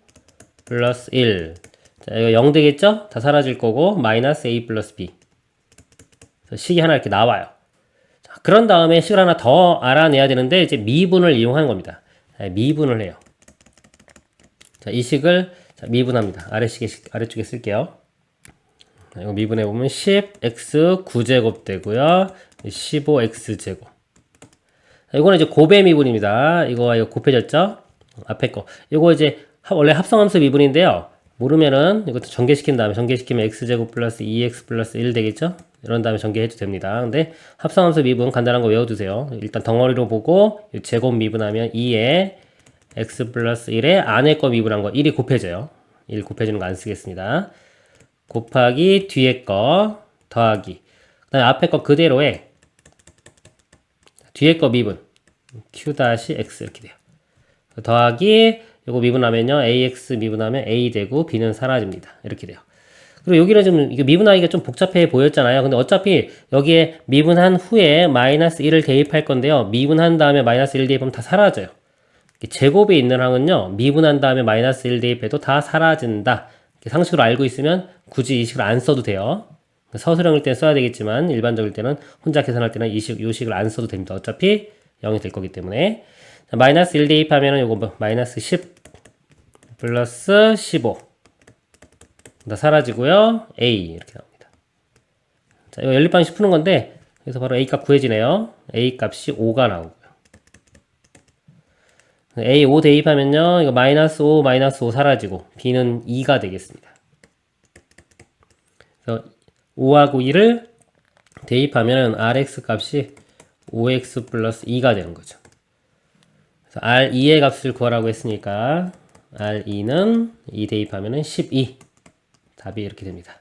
플러스 1. 자, 이거 0 되겠죠? 다 사라질 거고 마이너스 a 플러스 b. 식이 하나 이렇게 나와요. 자, 그런 다음에 식을 하나 더 알아내야 되는데 이제 미분을 이용하는 겁니다. 자, 미분을 해요. 자, 이 식을 자, 미분합니다. 아래쪽에 쓸게요. 자, 이거 미분해 보면 10x 9제곱 되고요. 15x제곱. 이거는 이제 곱의 미분입니다. 이거 곱해졌죠? 앞에 거. 이거 이제 원래 합성함수 미분인데요. 모르면은 이것도 전개시킨 다음에 전개시키면 x제곱 플러스 2x 플러스 1 되겠죠? 이런 다음에 전개해도 됩니다. 근데 합성함수 미분 간단한 거 외워두세요. 일단 덩어리로 보고 제곱 미분하면 2에 x 플러스 1에 안에 거 미분한 거 1이 곱해져요. 1 곱해주는 거 안 쓰겠습니다. 곱하기 뒤에 거 더하기 그 다음에 앞에 거 그대로 해. 뒤에 거 미분 q-x 이렇게 돼요. 더하기 요거 미분하면요 ax 미분하면 a 되고 b는 사라집니다. 이렇게 돼요. 그리고 여기는 좀 이게 미분하기가 좀 복잡해 보였잖아요. 근데 어차피 여기에 미분한 후에 마이너스 1을 대입할 건데요. 미분한 다음에 마이너스 1 대입하면 다 사라져요. 제곱에 있는 항은요 미분한 다음에 마이너스 1 대입해도 다 사라진다. 상식으로 알고 있으면 굳이 이 식을 안 써도 돼요. 서술형일 때 써야 되겠지만 일반적일 때는 혼자 계산할 때는 이 식을 안 써도 됩니다. 어차피 0이 될 거기 때문에. 자, 마이너스 1 대입하면은 요거 뭐 마이너스 10 플러스 15 다 사라지고요. A 이렇게 나옵니다. 자, 이거 연립방식 푸는 건데 그래서 바로 A 값 구해지네요. A 값이 5가 나오고요. A 5 대입하면요. 이거 마이너스 5 마이너스 5 사라지고 B는 2가 되겠습니다. 그래서 5하고 2를 대입하면은 RX 값이 5X 플러스 2가 되는 거죠. 그래서 R2의 값을 구하라고 했으니까 R2는 2 대입하면은 12. 답이 이렇게 됩니다.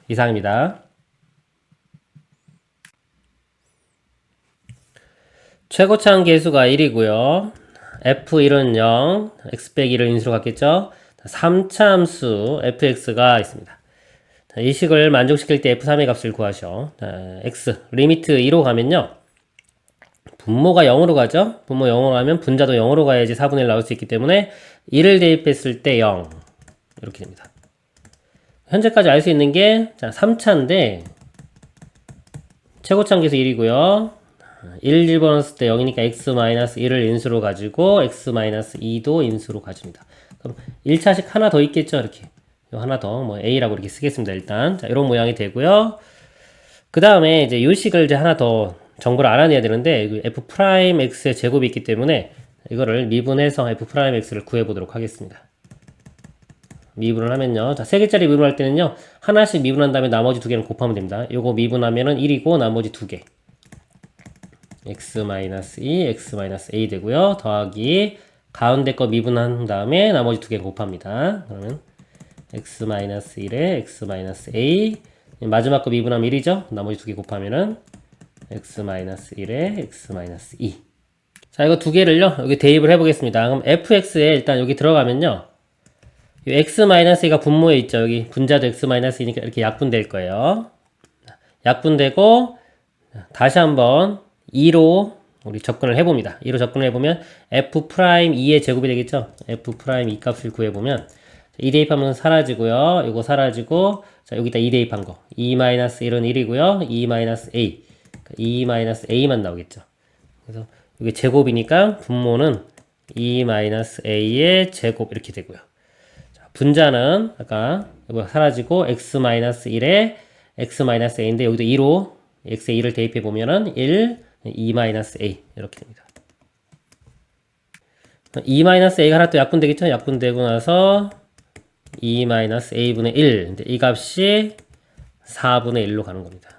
이상입니다. 최고차항 계수가 1이고요. F1은 0, x 빼기 1을 인수로 갖겠죠. 3차 함수 fx가 있습니다. 이 식을 만족시킬 때 f3의 값을 구하셔. x 리미트 2로 가면요. 분모가 0으로 가죠. 분모 0으로 가면 분자도 0으로 가야지 4분의 1 나올 수 있기 때문에 1을 대입했을 때 0 이렇게 됩니다. 현재까지 알 수 있는 게 3차인데 최고차항 계수 1이고요. 1 집어넣었을 때 0이니까 x-1을 인수로 가지고 x-2도 인수로 가집니다. 그럼 1차식 하나 더 있겠죠. 이렇게 하나 더 뭐 a라고 이렇게 쓰겠습니다. 일단 자, 이런 모양이 되고요. 그 다음에 이제 이 식을 이제 하나 더 정보를 알아내야 되는데 f'x의 제곱이 있기 때문에 이거를 미분해서 f'x를 구해보도록 하겠습니다. 미분을 하면요. 자, 3개짜리 미분할 때는요. 하나씩 미분한 다음에 나머지 2개는 곱하면 됩니다. 요거 미분하면은 1이고 나머지 2개. x-2, x-a 되고요. 더하기 가운데 거 미분한 다음에 나머지 2개 곱합니다. 그러면 x-1에 x-a 마지막 거 미분하면 1이죠. 나머지 2개 곱하면은 x-1에 x-2 자, 이거 2개를요. 여기 대입을 해보겠습니다. 그럼 fx에 일단 여기 들어가면요. 이 x-a가 분모에 있죠. 여기 분자도 x-2니까 이렇게 약분될 거예요. 약분되고 다시 한번 2로 우리 접근을 해봅니다. 2로 접근을 해보면 f'2의 제곱이 되겠죠. f'2 값을 구해보면 2 대입하면 사라지고요. 이거 사라지고 자, 여기다 2 대입한 거 2-1은 1이고요. 2-a 2-a만 나오겠죠. 그래서 이게 제곱이니까 분모는 2-a의 제곱 이렇게 되고요. 분자는 아까 사라지고 x-1에 x-a인데 여기도 2로 x에 2를 대입해 보면은 1, 2-a 이렇게 됩니다. 2-a가 하나 또 약분되겠죠? 약분되고 나서 2-a분의 1 근데 이 값이 4분의 1로 가는 겁니다.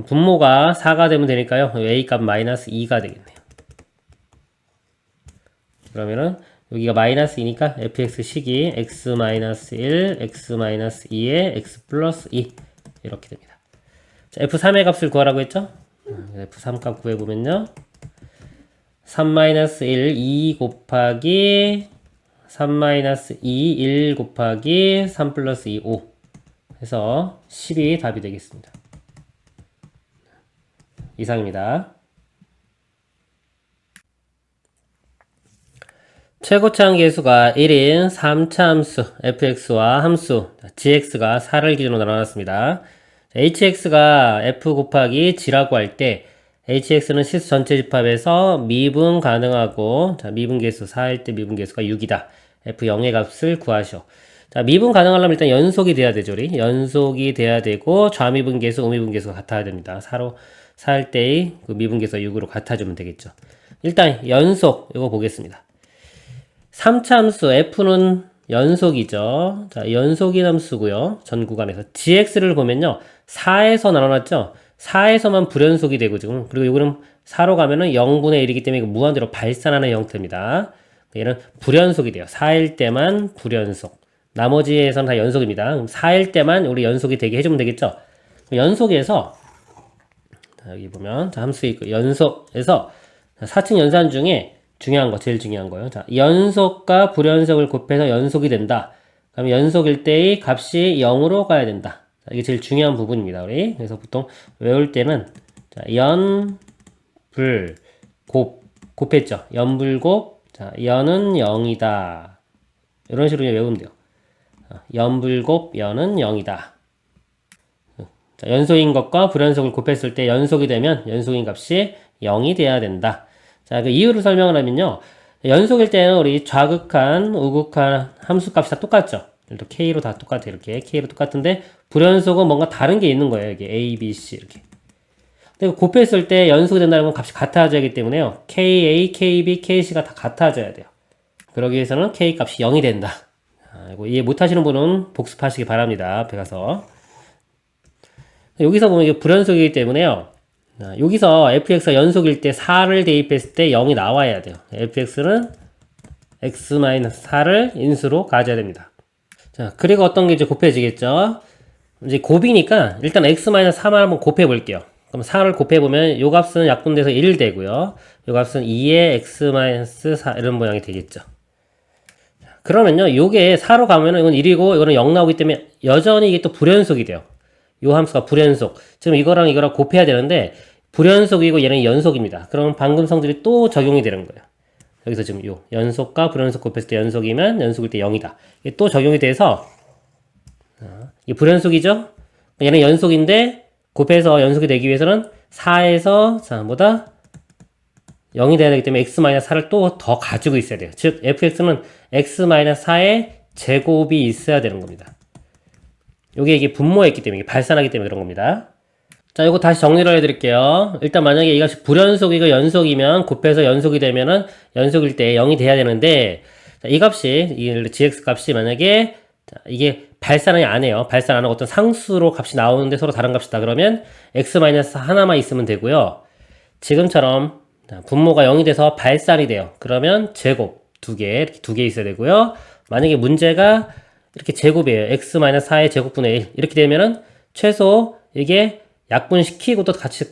분모가 4가 되면 되니까요. a 값 -2가 되겠네요. 그러면은 여기가 마이너스이니까 fx식이 x-1, x-2에 x 플러스 2 이렇게 됩니다. 자, f3의 값을 구하라고 했죠? f3 값 구해보면요. 3-1, 2 곱하기 3-2, 1 곱하기 3 플러스 2, 5 해서 10이 답이 되겠습니다. 이상입니다. 최고차항 계수가 1인 3차 함수 fx와 함수 gx가 4를 기준으로 나눠놨습니다. hx가 f 곱하기 g라고 할 때 hx는 실수 전체 집합에서 미분 가능하고 자, 미분 계수 4일 때 미분 계수가 6이다. f0의 값을 구하시오. 자, 미분 가능하려면 일단 연속이 돼야 되죠. 연속이 돼야 되고 좌미분 계수, 우미분 계수가 같아야 됩니다. 4일 때의 그 미분 계수가 6으로 같아지면 되겠죠. 일단 연속 이거 보겠습니다. 3차 함수 f는 연속이죠. 자, 연속인 함수고요. 전 구간에서 gx를 보면요. 4에서 나눠놨죠. 4에서만 불연속이 되고 지금 그리고 이거는 4로 가면은 0분의 1이기 때문에 무한대로 발산하는 형태입니다. 얘는 불연속이 돼요. 4일 때만 불연속. 나머지에서는 다 연속입니다. 그럼 4일 때만 우리 연속이 되게 해주면 되겠죠? 연속에서 여기 보면 자, 함수 있고 연속에서 4층 연산 중에 중요한 거 제일 중요한 거예요. 자, 연속과 불연속을 곱해서 연속이 된다. 그럼 연속일 때의 값이 0으로 가야 된다. 자, 이게 제일 중요한 부분입니다. 우리 그래서 보통 외울 때는 자, 불, 곱했죠. 연불곱. 자, 연은 0이다. 이런 식으로 외우면 돼요. 연불곱, 연은 0이다. 자, 연속인 것과 불연속을 곱했을 때 연속이 되면 연속인 값이 0이 돼야 된다. 자, 그 이유를 설명을 하면요. 연속일 때는 우리 좌극한, 우극한 함수 값이 다 똑같죠. 또 K로 다 똑같아요. 이렇게 K로 똑같은데 불연속은 뭔가 다른 게 있는 거예요. 여기 A, B, C 이렇게. 근데 곱했을 때 연속이 된다는 건 값이 같아져야 하기 때문에요. KA, KB, KC가 다 같아져야 돼요. 그러기 위해서는 K 값이 0이 된다. 이거 이해 못하시는 분은 복습하시기 바랍니다. 앞에 가서. 여기서 보면 이게 불연속이기 때문에요. 여기서 fx가 연속일 때 4를 대입했을 때 0이 나와야 돼요. fx는 x-4를 인수로 가져야 됩니다. 자, 그리고 어떤 게 이제 곱해지겠죠? 이제 곱이니까 일단 x-4만 한번 곱해 볼게요. 그럼 4를 곱해 보면 요 값은 약분돼서 1 되고요. 요 값은 2의 x-4 이런 모양이 되겠죠. 그러면요, 요게 4로 가면은 이건 1이고 이거는 0 나오기 때문에 여전히 이게 또 불연속이 돼요. 요 함수가 불연속. 지금 이거랑 이거랑 곱해야 되는데 불연속이고 얘는 연속입니다. 그럼 방금 성질이 또 적용이 되는 거예요. 여기서 지금 요 연속과 불연속 곱했을 때 연속이면 연속일 때 0이다. 이게 또 적용이 돼서 이게 불연속이죠? 얘는 연속인데 곱해서 연속이 되기 위해서는 4에서 자 뭐다? 0이 돼야 되기 때문에 x-4를 또 더 가지고 있어야 돼요. 즉 fx는 x-4의 제곱이 있어야 되는 겁니다. 요게 이게 분모했기 때문에 발산하기 때문에 그런 겁니다. 자, 요거 다시 정리를 해드릴게요. 일단 만약에 이 값이 불연속이고 연속이면 곱해서 연속이 되면은 연속일 때 0이 돼야 되는데 자, 이 값이 이 gx 값이 만약에 자, 이게 발산이 안 해요. 발산 안 하고 어떤 상수로 값이 나오는데 서로 다른 값이다. 그러면 x 하나만 있으면 되고요. 지금처럼 분모가 0이 돼서 발산이 돼요. 그러면 제곱 이렇게 두 개 있어야 되고요. 만약에 문제가 이렇게 제곱이에요. x-4의 제곱분의 1 이렇게 되면은 최소 이게 약분시키고도 같이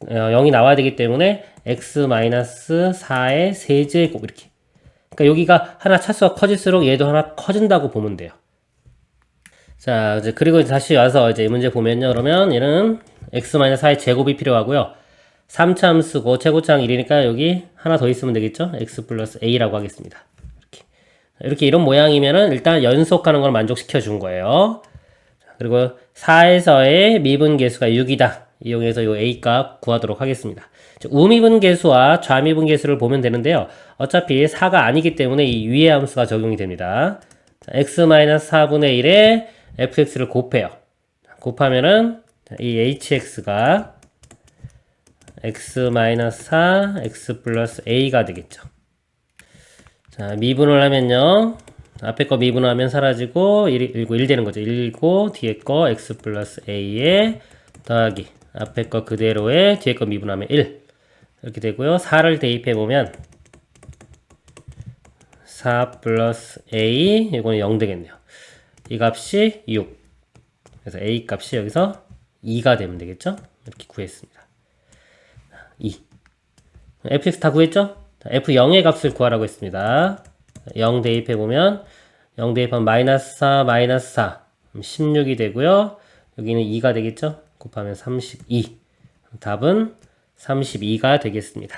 0이 나와야 되기 때문에 x-4의 세제곱 이렇게. 그러니까 여기가 하나 차수가 커질수록 얘도 하나 커진다고 보면 돼요. 자, 이제 그리고 다시 와서 이제 이 문제 보면요. 그러면 얘는 x-4의 제곱이 필요하고요. 3차함수고 최고차항 1이니까 여기 하나 더 있으면 되겠죠? x 플러스 a라고 하겠습니다. 이렇게 이런 모양이면은 일단 연속하는 걸 만족시켜 준 거예요. 그리고 4에서의 미분계수가 6이다. 이용해서 요 a 값 구하도록 하겠습니다. 우미분계수와 좌미분계수를 보면 되는데요. 어차피 4가 아니기 때문에 이 위의 함수가 적용이 됩니다. x-4분의 1에 fx를 곱해요. 곱하면은 이 hx가 x-4 x 플러스 a가 되겠죠. 자, 미분을 하면요. 앞에 거 미분하면 사라지고 1 되는 거죠. 1고 뒤에 거 x 플러스 a에 더하기 앞에 거 그대로에 뒤에 거 미분하면 1 이렇게 되고요. 4를 대입해 보면 4 플러스 a 이거는 0 되겠네요. 이 값이 6 그래서 a 값이 여기서 2가 되면 되겠죠. 이렇게 구했습니다. 2 fx 다 구했죠? f0의 값을 구하라고 했습니다. 0 대입해보면 0 대입하면 마이너스 4 마이너스 4 16이 되고요. 여기는 2가 되겠죠? 곱하면 32 답은 32가 되겠습니다.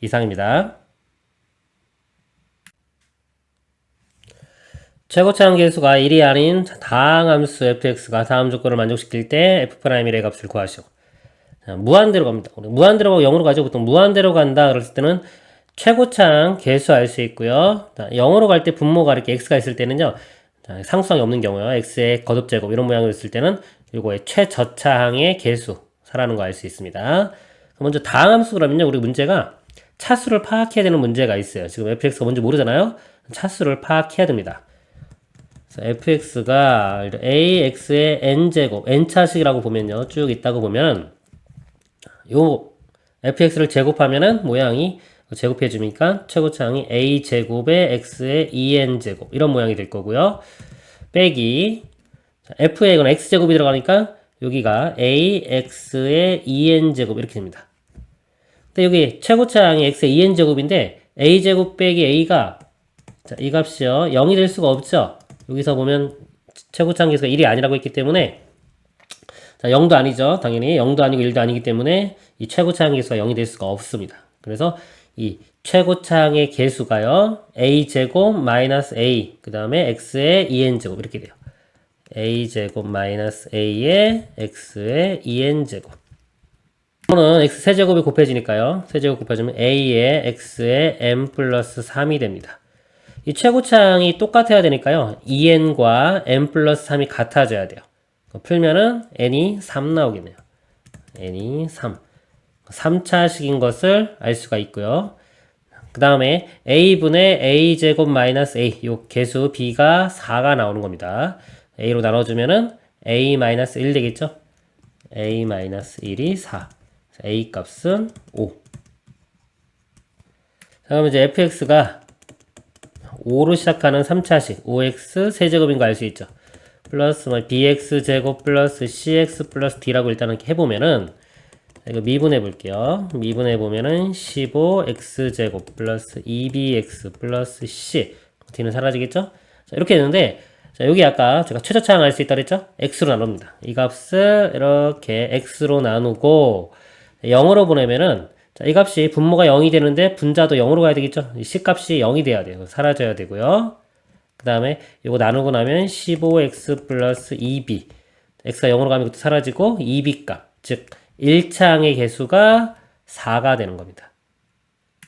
이상입니다. 최고차항 계수가 1이 아닌 다항함수 fx가 다음 조건을 만족시킬 때 f'의 값을 구하시오. 자, 무한대로 갑니다. 무한대로 가고 0으로 가죠. 보통 무한대로 간다 그랬을 때는 최고차항 계수 알 수 있고요. 자, 0으로 갈 때 분모가 이렇게 x가 있을 때는요. 자, 상수항이 없는 경우요. x의 거듭제곱 이런 모양으로 있을 때는 요거의 최저차항의 계수라는 거 알 수 있습니다. 먼저 다항함수 그러면요. 우리 문제가 차수를 파악해야 되는 문제가 있어요. 지금 fx가 뭔지 모르잖아요. 차수를 파악해야 됩니다. fx가 ax의 n제곱, n차식이라고 보면요. 쭉 있다고 보면, 요 fx를 제곱하면은 모양이 제곱해주니까 최고차항이 a제곱의 x의 2n제곱. 이런 모양이 될 거고요. 빼기, f에 이건 x제곱이 들어가니까 여기가 ax의 2n제곱 이렇게 됩니다. 근데 여기 최고차항이 x의 2n제곱인데 a제곱 빼기 a가 자, 이 값이요 0이 될 수가 없죠. 여기서 보면 최고차항 계수가 1이 아니라고 했기 때문에 자, 0도 아니죠. 당연히 0도 아니고 1도 아니기 때문에 이 최고차항 계수가 0이 될 수가 없습니다. 그래서 이 최고차항의 계수가요 a제곱 마이너스 a 그 다음에 x의 2n제곱 이렇게 돼요. a제곱 마이너스 a의 x의 2n제곱. 이거는 x 세제곱이 곱해지니까요. 세제곱 곱해지면 a의 x의 m 플러스 3이 됩니다. 이 최고차항이 똑같아야 되니까요. 2n과 m 플러스 3이 같아져야 돼요. 풀면은 n이 3 나오겠네요. n이 3. 3차식인 것을 알 수가 있고요. 그 다음에 a분의 a제곱 마이너스 a 요 개수 b가 4가 나오는 겁니다. a로 나눠주면은 a 마이너스 1 되겠죠? a 마이너스 1이 4. a 값은 5. 자, 그럼 이제 fx가 5로 시작하는 3차식 5x 세제곱인 거 알 수 있죠? 플러스 bx 제곱 플러스 cx 플러스 d라고 일단 이렇게 해보면은 이거 미분해 볼게요. 미분해 보면은 15x 제곱 플러스 2bx 플러스 c d는 사라지겠죠? 자, 이렇게 되는데 자, 여기 아까 제가 최저차항 알 수 있다 그랬죠? x로 나눕니다. 이 값을 이렇게 x로 나누고 0으로 보내면은 자, 이 값이 분모가 0이 되는데 분자도 0으로 가야 되겠죠? 이 c 값이 0이 돼야 돼요. 사라져야 되고요. 그 다음에 이거 나누고 나면 15x 플러스 2b x가 0으로 가면 이것도 사라지고 2b 값, 즉 1차항의 개수가 4가 되는 겁니다.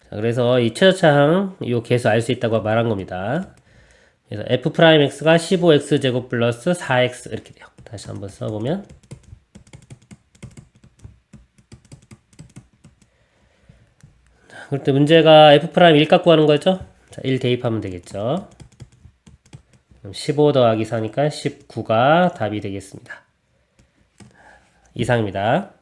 자, 그래서 이 최저차항 이 개수 알 수 있다고 말한 겁니다. 그래서 f'x가 15x제곱 플러스 4x 이렇게 돼요. 다시 한번 써보면 그럴 때 문제가 f'1 갖고 가는 거죠? 자, 1 대입하면 되겠죠. 그럼 15 더하기 4니까 19가 답이 되겠습니다. 이상입니다.